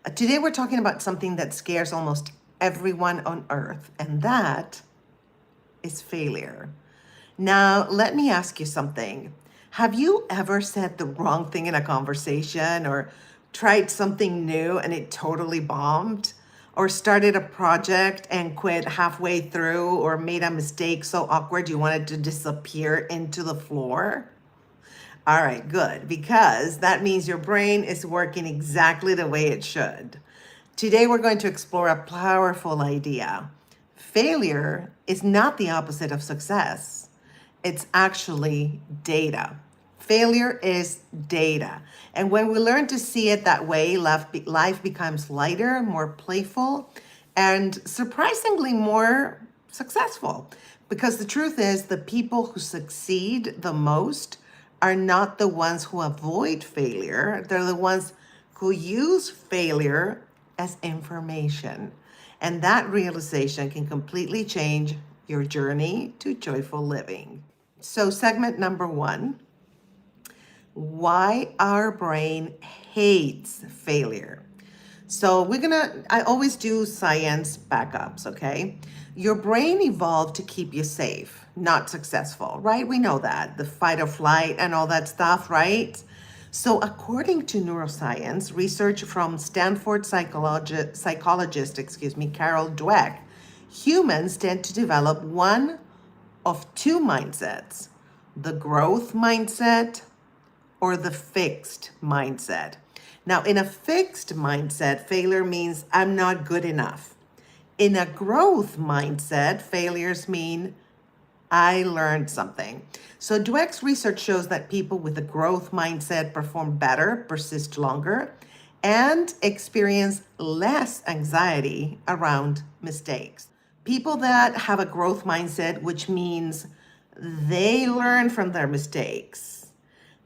Today we're talking about something that scares almost everyone on earth, and that is failure. Now, let me ask you something. Have you ever said the wrong thing in a conversation or tried something new and it totally bombed? Or started a project and quit halfway through or made a mistake so awkward you wanted to disappear into the floor? All right, good, because that means your brain is working exactly the way it should. Today, we're going to explore a powerful idea. Failure is not the opposite of success, it's actually data. Failure is data. And when we learn to see it that way, life becomes lighter, more playful, and surprisingly more successful. Because the truth is, the people who succeed the most are not the ones who avoid failure, they're the ones who use failure as information. And that realization can completely change your journey to joyful living. So, segment number one, why our brain hates failure. So I always do science backups, okay? Your brain evolved to keep you safe, not successful, right? We know that, the fight or flight and all that stuff, right? So according to neuroscience, research from Stanford psychologist, Carol Dweck, humans tend to develop one of two mindsets, the growth mindset or the fixed mindset. Now, in a fixed mindset, failure means I'm not good enough. In a growth mindset, failures mean I learned something. So Dweck's research shows that people with a growth mindset perform better, persist longer, and experience less anxiety around mistakes. People that have a growth mindset, which means they learn from their mistakes,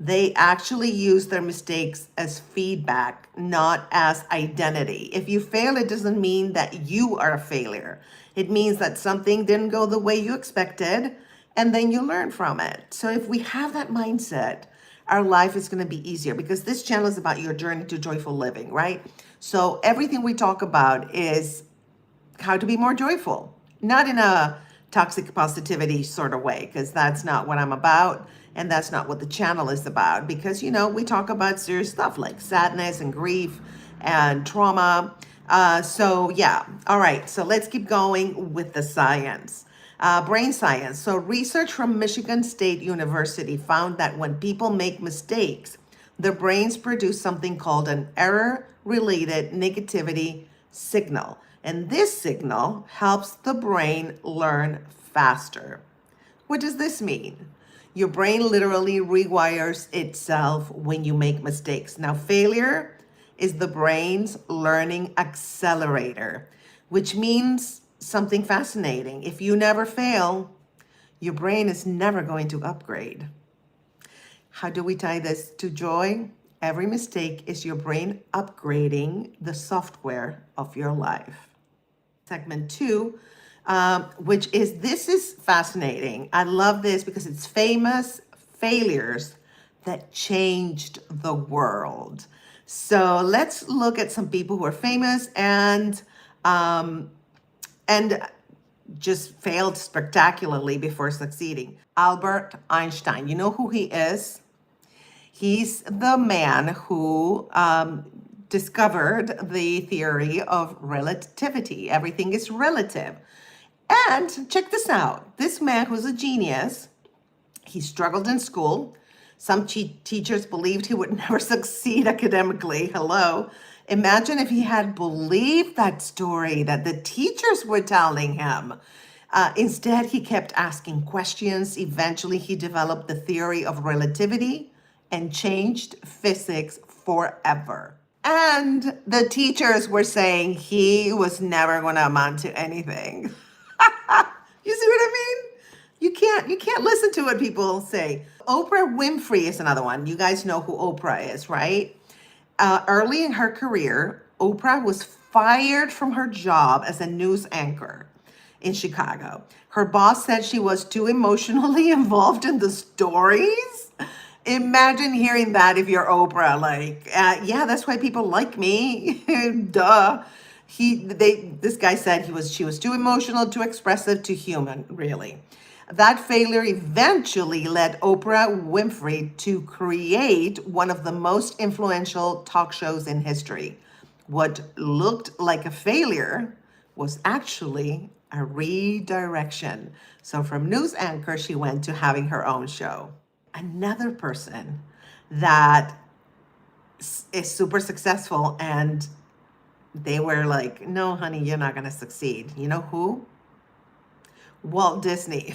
they actually use their mistakes as feedback, not as identity. If you fail, it doesn't mean that you are a failure. It means that something didn't go the way you expected, and then you learn from it. So if we have that mindset, our life is going to be easier, because this channel is about your journey to joyful living, right? So everything we talk about is how to be more joyful, not in a toxic positivity sort of way, because that's not what I'm about. And that's not what the channel is about, because, we talk about serious stuff like sadness and grief and trauma. Yeah. All right. So let's keep going with the science. Brain science. So research from Michigan State University found that when people make mistakes, their brains produce something called an error-related negativity signal. And this signal helps the brain learn faster. What does this mean? Your brain literally rewires itself when you make mistakes. Now, failure is the brain's learning accelerator, which means something fascinating. If you never fail, your brain is never going to upgrade. How do we tie this to joy? Every mistake is your brain upgrading the software of your life. Segment two, this is fascinating. I love this because it's famous failures that changed the world. So let's look at some people who are famous and just failed spectacularly before succeeding. Albert Einstein, you know who he is? He's the man who discovered the theory of relativity. Everything is relative. And check this out. This man was a genius. He struggled in school. Some teachers believed he would never succeed academically. Hello. Imagine if he had believed that story that the teachers were telling him. Instead, he kept asking questions. Eventually, he developed the theory of relativity and changed physics forever. And the teachers were saying he was never going to amount to anything. You see what I mean? You can't listen to what people say. Oprah Winfrey is another one. You guys know who Oprah is, right? Early in her career, Oprah was fired from her job as a news anchor in Chicago. Her boss said she was too emotionally involved in the stories. Imagine hearing that if you're Oprah. Like, yeah, that's why people like me. Duh. This guy said she was too emotional, too expressive, too human. Really, that failure eventually led Oprah Winfrey to create one of the most influential talk shows in history. What looked like a failure was actually a redirection. So from news anchor, she went to having her own show. Another person that is super successful and they were like, no, honey, you're not going to succeed. You know who? Walt Disney.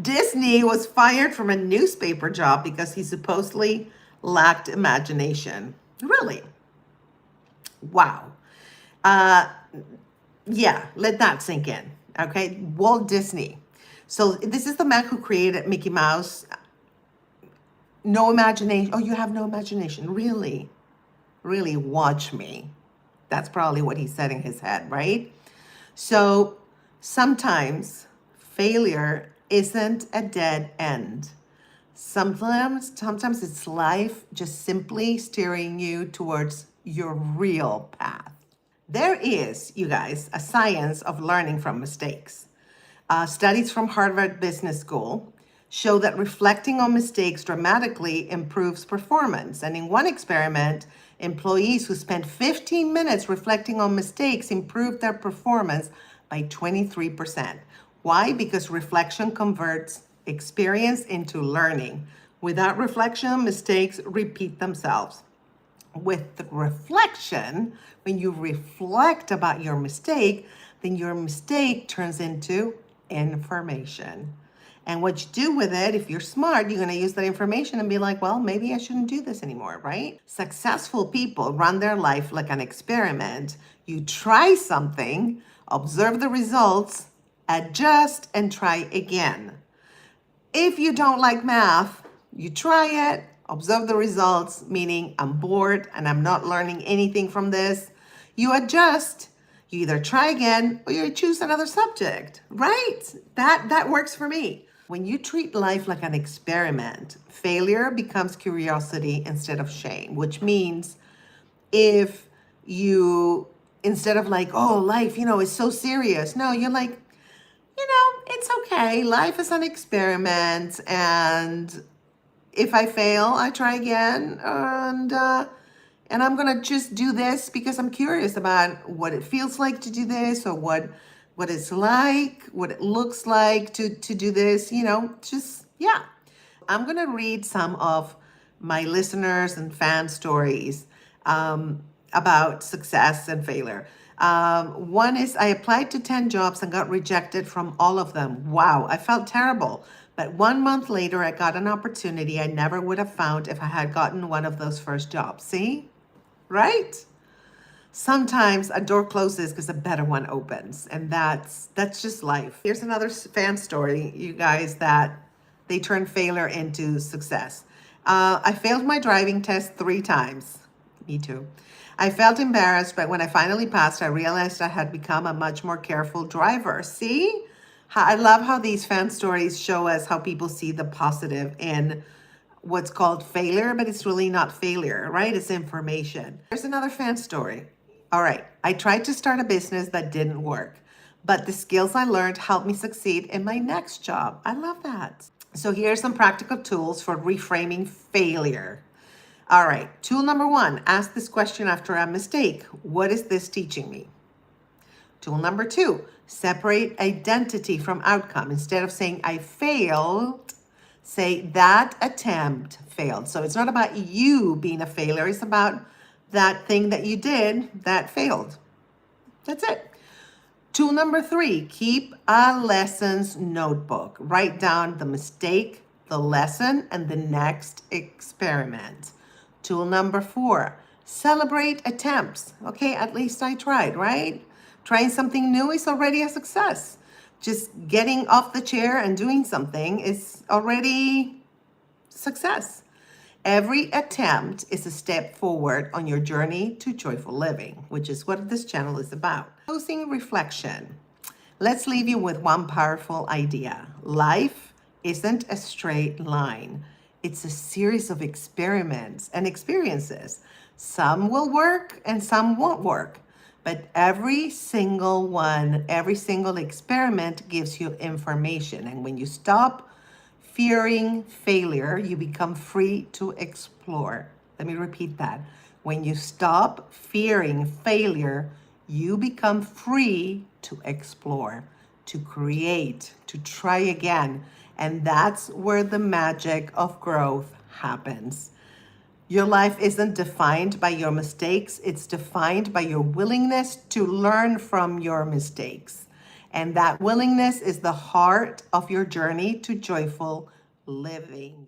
Disney was fired from a newspaper job because he supposedly lacked imagination. Really? Wow. Uh, yeah, let that sink in. Okay. Walt Disney. So this is the man who created Mickey Mouse. No imagination. Oh, you have no imagination. Really? Really? Watch me. That's probably what he said in his head, right? So sometimes failure isn't a dead end. Sometimes it's life just simply steering you towards your real path. There is, you guys, a science of learning from mistakes. Studies from Harvard Business School show that reflecting on mistakes dramatically improves performance. And in one experiment, employees who spent 15 minutes reflecting on mistakes improved their performance by 23%. Why? Because reflection converts experience into learning. Without reflection, mistakes repeat themselves. With the reflection, when you reflect about your mistake, then your mistake turns into information. And what you do with it, if you're smart, you're going to use that information and be like, well, maybe I shouldn't do this anymore, right? Successful people run their life like an experiment. You try something, observe the results, adjust, and try again. If you don't like math, you try it, observe the results, meaning I'm bored and I'm not learning anything from this. You adjust, you either try again or you choose another subject, right? That works for me. When you treat life like an experiment, failure becomes curiosity instead of shame, which means if you, instead of like, oh, life, is so serious. No, you're like, it's okay. Life is an experiment. And if I fail, I try again. And I'm going to just do this because I'm curious about what it feels like to do this or what it's like, what it looks like to do this, yeah. I'm going to read some of my listeners and fan stories about success and failure. One is I applied to 10 jobs and got rejected from all of them. Wow, I felt terrible. But 1 month later, I got an opportunity I never would have found if I had gotten one of those first jobs. See? Right? Sometimes a door closes because a better one opens, and that's just life. Here's another fan story, you guys, that they turned failure into success. I failed my driving test 3 times. Me too. I felt embarrassed, but when I finally passed, I realized I had become a much more careful driver. See? I love how these fan stories show us how people see the positive in what's called failure, but it's really not failure, right? It's information. Here's another fan story. All right, I tried to start a business that didn't work, but the skills I learned helped me succeed in my next job. I love that. So here's some practical tools for reframing failure. All right, tool number 1, ask this question after a mistake. What is this teaching me? Tool number 2, separate identity from outcome. Instead of saying I failed, say that attempt failed. So it's not about you being a failure. It's about that thing that you did that failed. That's it. Tool number 3, keep a lessons notebook. Write down the mistake, the lesson, and the next experiment. Tool number 4, celebrate attempts. Okay, at least I tried, right? Trying something new is already a success. Just getting off the chair and doing something is already success. Every attempt is a step forward on your journey to joyful living, which is what this channel is about. Closing reflection. Let's leave you with one powerful idea. Life isn't a straight line. It's a series of experiments and experiences. Some will work and some won't work. But every single one, every single experiment gives you information. And when you stop fearing failure, you become free to explore. Let me repeat that. When you stop fearing failure, you become free to explore, to create, to try again. And that's where the magic of growth happens. Your life isn't defined by your mistakes, it's defined by your willingness to learn from your mistakes. And that willingness is the heart of your journey to joyful living.